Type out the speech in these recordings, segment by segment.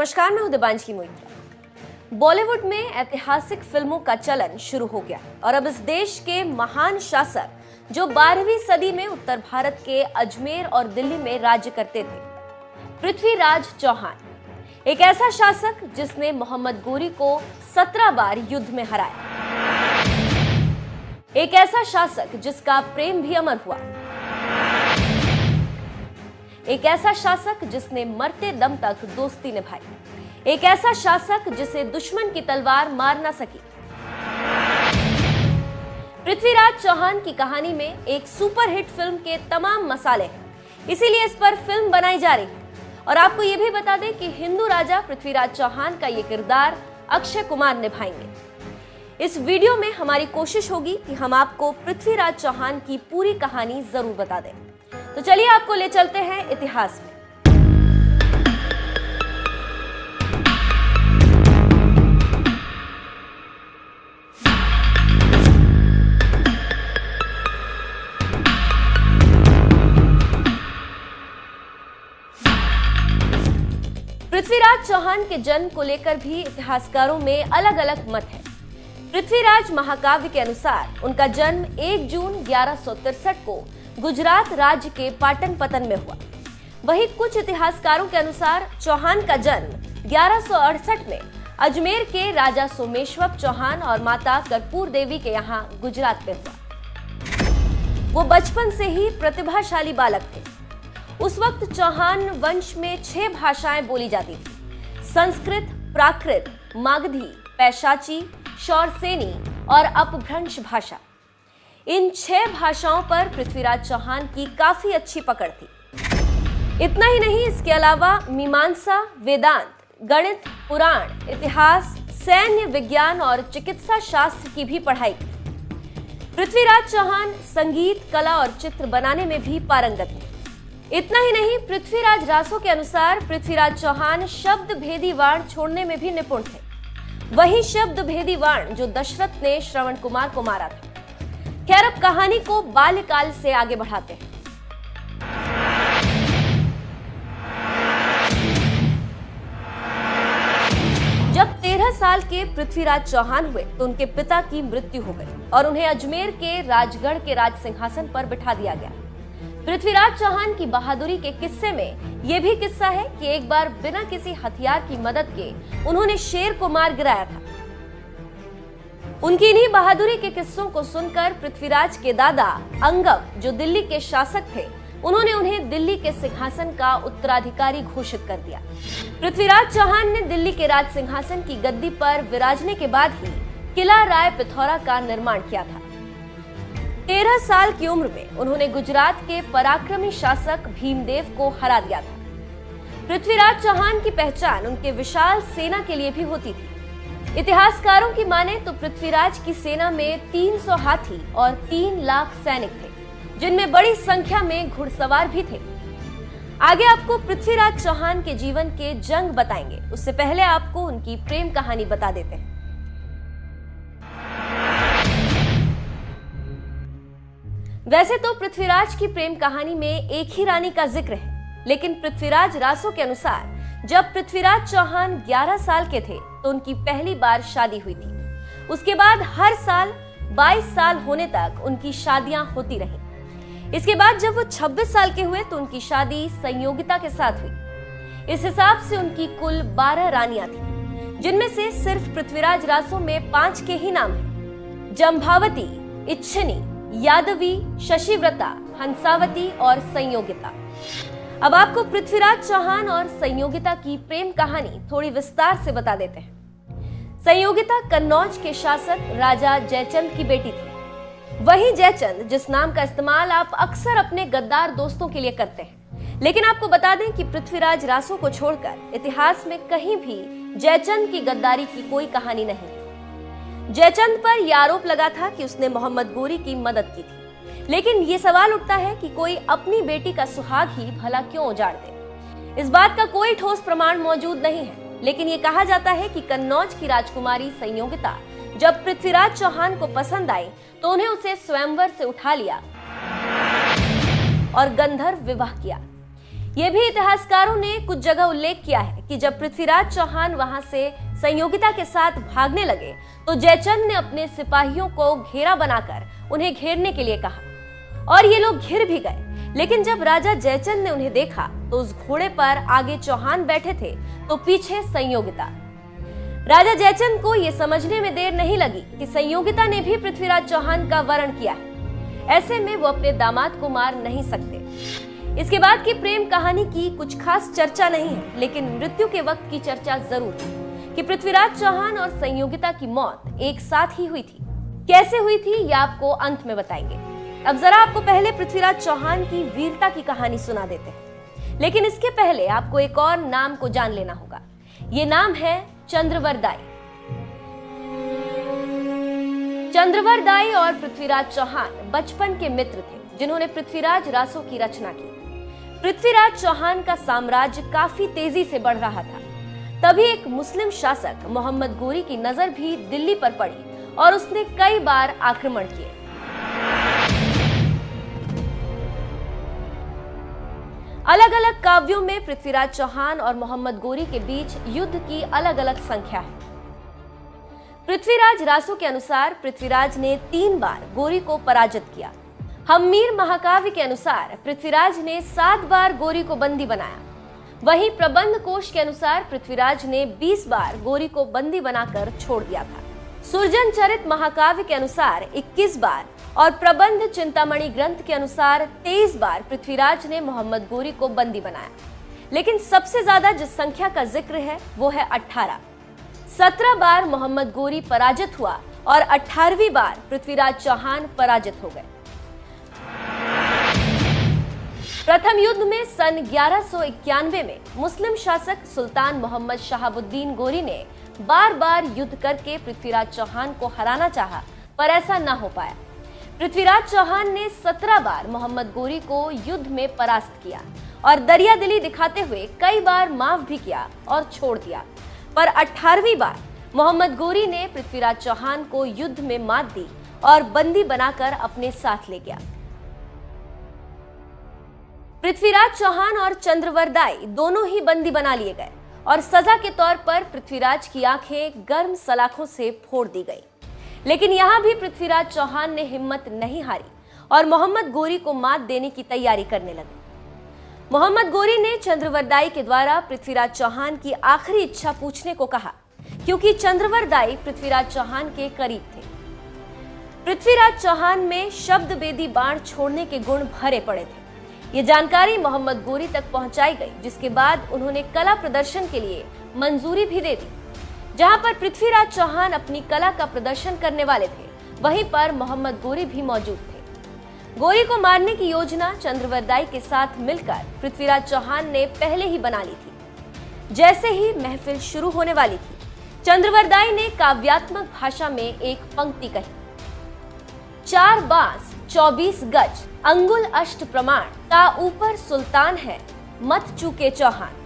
नमस्कार, मैं हूं दिबांशी मोइत्रा। बॉलीवुड में ऐतिहासिक फिल्मों का चलन शुरू हो गया और अब इस देश के महान शासक जो 12वीं सदी में उत्तर भारत के अजमेर और दिल्ली में राज्य करते थे, पृथ्वीराज चौहान, एक ऐसा शासक जिसने मोहम्मद गोरी को 17 बार युद्ध में हराया, एक ऐसा शासक जिसका प्रेम भी अमर हुआ, एक ऐसा शासक जिसने मरते दम तक दोस्ती निभाई, एक ऐसा शासक जिसे दुश्मन की तलवार मार न सकी। पृथ्वीराज चौहान की कहानी में एक सुपरहिट फिल्म के तमाम मसाले हैं, इसीलिए इस पर फिल्म बनाई जा रही है। और आपको यह भी बता दें कि हिंदू राजा पृथ्वीराज चौहान का यह किरदार अक्षय कुमार निभाएंगे। इस वीडियो में हमारी कोशिश होगी कि हम आपको पृथ्वीराज चौहान की पूरी कहानी जरूर बता दें। तो चलिए आपको ले चलते हैं इतिहास में। पृथ्वीराज चौहान के जन्म को लेकर भी इतिहासकारों में अलग अलग मत है। पृथ्वीराज महाकाव्य के अनुसार उनका जन्म 1 जून 1163 को गुजरात राज्य के पाटनपतन में हुआ। वहीं कुछ इतिहासकारों के अनुसार चौहान का जन्म 1168 में अजमेर के राजा सोमेश्वर चौहान और माता कर्पूर देवी के यहाँ गुजरात में हुआ। वो बचपन से ही प्रतिभाशाली बालक थे। उस वक्त चौहान वंश में 6 भाषाएं बोली जाती थी: संस्कृत, प्राकृत, मागधी, पैशाची, शौरसेनी और अपभ्रंश भाषा। इन 6 भाषाओं पर पृथ्वीराज चौहान की काफी अच्छी पकड़ थी। इतना ही नहीं, इसके अलावा मीमांसा, वेदांत, गणित, पुराण, इतिहास, सैन्य विज्ञान और चिकित्सा शास्त्र की भी पढ़ाई की। पृथ्वीराज चौहान संगीत, कला और चित्र बनाने में भी पारंगत थे। इतना ही नहीं, पृथ्वीराज रासो के अनुसार पृथ्वीराज चौहान शब्द भेदी वाण छोड़ने में भी निपुण थे। वही शब्द भेदी वाण जो दशरथ ने श्रवण कुमार को मारा था। खैर, अब कहानी को बाल्यकाल से आगे बढ़ाते हैं। जब 13 साल के पृथ्वीराज चौहान हुए तो उनके पिता की मृत्यु हो गई और उन्हें अजमेर के राजगढ़ के राज सिंहासन पर बिठा दिया गया। पृथ्वीराज चौहान की बहादुरी के किस्से में यह भी किस्सा है कि एक बार बिना किसी हथियार की मदद के उन्होंने शेर को मार गिराया था। उनकी इन्हीं बहादुरी के किस्सों को सुनकर पृथ्वीराज के दादा अंगव, जो दिल्ली के शासक थे, उन्होंने उन्हें दिल्ली के सिंहासन का उत्तराधिकारी घोषित कर दिया। पृथ्वीराज चौहान ने दिल्ली के राज सिंहासन की गद्दी पर विराजने के बाद ही किला राय पिथौरा का निर्माण किया था। 13 साल की उम्र में उन्होंने गुजरात के पराक्रमी शासक भीमदेव को हरा दिया था। पृथ्वीराज चौहान की पहचान उनके विशाल सेना के लिए भी होती थी। इतिहासकारों की माने तो पृथ्वीराज की सेना में 300 हाथी और 3 लाख सैनिक थे, जिनमें बड़ी संख्या में घुड़सवार भी थे। आगे आपको पृथ्वीराज चौहान के जीवन के जंग बताएंगे, उससे पहले आपको उनकी प्रेम कहानी बता देते हैं। वैसे तो पृथ्वीराज की प्रेम कहानी में एक ही रानी का जिक्र है, लेकिन पृथ्वीराज रासो के अनुसार जब पृथ्वीराज चौहान 11 साल के थे तो उनकी पहली बार शादी हुई थी। उसके बाद हर साल 22 साल होने तक उनकी शादियां होती रहीं। इसके बाद जब वो 26 साल के हुए तो उनकी शादी संयोगिता के साथ हुई। इस हिसाब से उनकी कुल 12 रानियां थी, जिनमें से सिर्फ पृथ्वीराज रासो में 5 के ही नाम हैं: जंभावती, इच्छिनी, यादवी, शशिव्रता, हंसावती और संयोगिता। अब आपको पृथ्वीराज चौहान और संयोगिता की प्रेम कहानी थोड़ी विस्तार से बता देते हैं। संयोगिता कन्नौज के शासक राजा जयचंद की बेटी थी। वही जयचंद जिस नाम का इस्तेमाल आप अक्सर अपने गद्दार दोस्तों के लिए करते हैं। लेकिन आपको बता दें कि पृथ्वीराज रासो को छोड़कर इतिहास में कहीं भी जयचंद की गद्दारी की कोई कहानी नहीं। जयचंद पर यह आरोप लगा था कि उसने मोहम्मद गोरी की मदद की थी। लेकिन ये सवाल उठता है कि कोई अपनी बेटी का सुहाग ही भला क्यों उजाड़ दे। इस बात का कोई ठोस प्रमाण मौजूद नहीं है, लेकिन ये कहा जाता है कि कन्नौज की राजकुमारी संयोगिता जब पृथ्वीराज चौहान को पसंद आई तो उन्हें उसे स्वयंवर से उठा लिया और गंधर्व विवाह किया। ये भी इतिहासकारों ने कुछ जगह उल्लेख किया है कि जब पृथ्वीराज चौहान वहां से संयोगिता के साथ भागने लगे तो जयचंद ने अपने सिपाहियों को घेरा बनाकर उन्हें घेरने के लिए कहा और ये लोग घिर भी गए। लेकिन जब राजा जयचंद ने उन्हें देखा तो उस घोड़े पर आगे चौहान बैठे थे तो पीछे संयोगिता। राजा जयचंद को यह समझने में देर नहीं लगी कि संयोगिता ने भी पृथ्वीराज चौहान का वरण किया है। ऐसे में वो अपने दामाद को मार नहीं सकते। इसके बाद की प्रेम कहानी की कुछ खास चर्चा नहीं है, लेकिन मृत्यु के वक्त की चर्चा जरूर है कि पृथ्वीराज चौहान और संयोगिता की मौत एक साथ ही हुई थी। कैसे हुई थी यह आपको अंत में बताएंगे। अब जरा आपको पहले पृथ्वीराज चौहान की वीरता की कहानी सुना देते हैं, लेकिन इसके पहले आपको एक और नाम को जान लेना होगा। ये नाम है चंद्रवरदाई। चंद्रवरदाई और पृथ्वीराज चौहान बचपन के मित्र थे जिन्होंने पृथ्वीराज रासो की रचना की। पृथ्वीराज चौहान का साम्राज्य काफी तेजी से बढ़ रहा था। तभी एक मुस्लिम शासक मोहम्मद गोरी की नजर भी दिल्ली पर पड़ी और उसने कई बार आक्रमण किए। अलग अलग काव्यों में पृथ्वीराज चौहान और मोहम्मद गोरी के बीच युद्ध की अलग अलग संख्या है। पृथ्वीराज रासो के अनुसार पृथ्वीराज ने 3 बार गोरी को पराजित किया। हम्मीर महाकाव्य के अनुसार पृथ्वीराज ने 7 बार गोरी को बंदी बनाया। वहीं प्रबंध कोश के अनुसार पृथ्वीराज ने 20 बार गोरी को बंदी बनाकर छोड़ दिया था। सुरजन चरित महाकाव्य के अनुसार 21 बार और प्रबंध चिंतामणि ग्रंथ के अनुसार 23 बार पृथ्वीराज ने मोहम्मद गोरी को बंदी बनाया। लेकिन सबसे ज्यादा जिस संख्या का जिक्र है वो है 18। 17 बार मोहम्मद गोरी पराजित हुआ और 18वीं बार पृथ्वीराज चौहान पराजित हो गए। प्रथम युद्ध में सन 1191 में मुस्लिम शासक सुल्तान मोहम्मद शहाबुद्दीन गोरी ने बार बार युद्ध करके पृथ्वीराज चौहान को हराना चाहा, पर ऐसा न हो पाया। पृथ्वीराज चौहान ने 17 बार मोहम्मद गोरी को युद्ध में परास्त किया और दरियादिली दिखाते हुए कई बार माफ भी किया और छोड़ दिया, पर 18वीं बार मोहम्मद गोरी ने पृथ्वीराज चौहान को युद्ध में मात दी और बंदी बनाकर अपने साथ ले गया। पृथ्वीराज चौहान और चंद्रवरदाई दोनों ही बंदी बना लिए गए और सजा के तौर पर पृथ्वीराज की आंखें गर्म सलाखों से फोड़ दी गई। लेकिन यहां भी पृथ्वीराज चौहान ने हिम्मत नहीं हारी और मोहम्मद गोरी को मात देने की तैयारी करने लगे। मोहम्मद गोरी ने चंद्रवरदाई के द्वारा पृथ्वीराज चौहान की आखिरी इच्छा पूछने को कहा, क्योंकि चंद्रवरदाई पृथ्वीराज चौहान के करीब थे। पृथ्वीराज चौहान में शब्द बेदी बाण छोड़ने के गुण भरे पड़े थे। ये जानकारी मोहम्मद गोरी तक पहुंचाई गई, जिसके बाद उन्होंने कला प्रदर्शन के लिए मंजूरी भी दे दी। जहां पर पृथ्वीराज चौहान अपनी कला का प्रदर्शन करने वाले थे, वहीं पर मोहम्मद गोरी भी मौजूद थे। गोरी को मारने की योजना चंद्रवरदाई के साथ मिलकर पृथ्वीराज चौहान ने पहले ही बना ली थी। जैसे ही महफिल शुरू होने वाली थी, चंद्रवरदाई ने काव्यात्मक भाषा में एक पंक्ति कही, 4 बांस 24 गज अंगुल अष्ट प्रमाण ता ऊपर सुल्तान है मत चूके चौहान।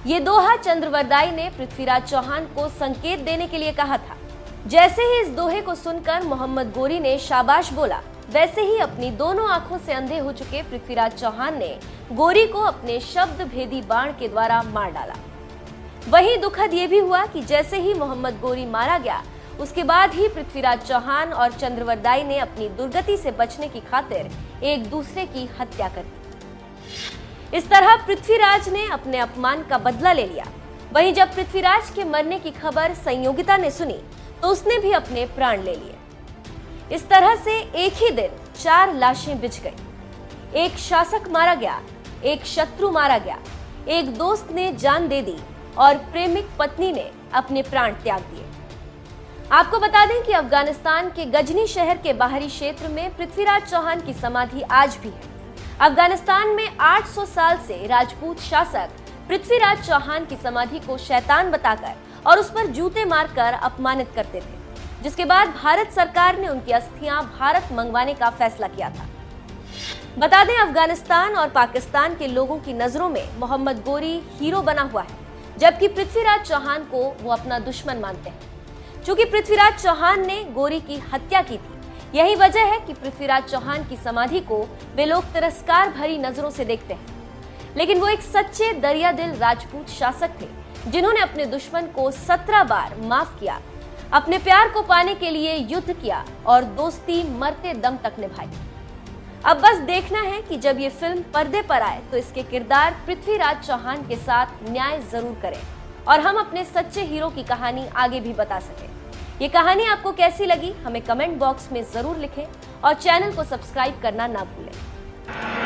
ये दोहा चंद्रवरदाई ने पृथ्वीराज चौहान को संकेत देने के लिए कहा था। जैसे ही इस दोहे को सुनकर मोहम्मद गोरी ने शाबाश बोला, वैसे ही अपनी दोनों आंखों से अंधे हो चुके पृथ्वीराज चौहान ने गोरी को अपने शब्द भेदी बाण के द्वारा मार डाला। वहीं दुखद ये भी हुआ कि जैसे ही मोहम्मद गोरी मारा गया, उसके बाद ही पृथ्वीराज चौहान और चंद्रवरदाई ने अपनी दुर्गति से बचने की खातिर एक दूसरे की हत्या कर दी। इस तरह पृथ्वीराज ने अपने अपमान का बदला ले लिया। वहीं जब पृथ्वीराज के मरने की खबर संयोगिता ने सुनी तो उसने भी अपने प्राण ले लिए। इस तरह से एक ही दिन 4 लाशें बिछ गई। एक शासक मारा गया, एक शत्रु मारा गया, एक दोस्त ने जान दे दी और प्रेमिक पत्नी ने अपने प्राण त्याग दिए। आपको बता दें कि अफगानिस्तान के गजनी शहर के बाहरी क्षेत्र में पृथ्वीराज चौहान की समाधि आज भी है। अफगानिस्तान में 800 साल से राजपूत शासक पृथ्वीराज चौहान की समाधि को शैतान बताकर और उस पर जूते मारकर अपमानित करते थे, जिसके बाद भारत सरकार ने उनकी अस्थियां भारत मंगवाने का फैसला किया था। बता दें, अफगानिस्तान और पाकिस्तान के लोगों की नजरों में मोहम्मद गोरी हीरो बना हुआ है, जबकि पृथ्वीराज चौहान को वो अपना दुश्मन मानते हैं। चूंकि पृथ्वीराज चौहान ने गोरी की हत्या की थी, यही वजह है कि पृथ्वीराज चौहान की समाधि को वे लोग तिरस्कार भरी नजरों से देखते हैं। लेकिन वो एक सच्चे दरिया दिल राजपूत शासक थे जिन्होंने अपने दुश्मन को 17 बार माफ किया, अपने प्यार को पाने के लिए युद्ध किया और दोस्ती मरते दम तक निभाई। अब बस देखना है कि जब ये फिल्म पर्दे पर आए तो इसके किरदार पृथ्वीराज चौहान के साथ न्याय जरूर करें और हम अपने सच्चे हीरो की कहानी आगे भी बता सकें। ये कहानी आपको कैसी लगी हमें कमेंट बॉक्स में जरूर लिखें और चैनल को सब्सक्राइब करना ना भूलें।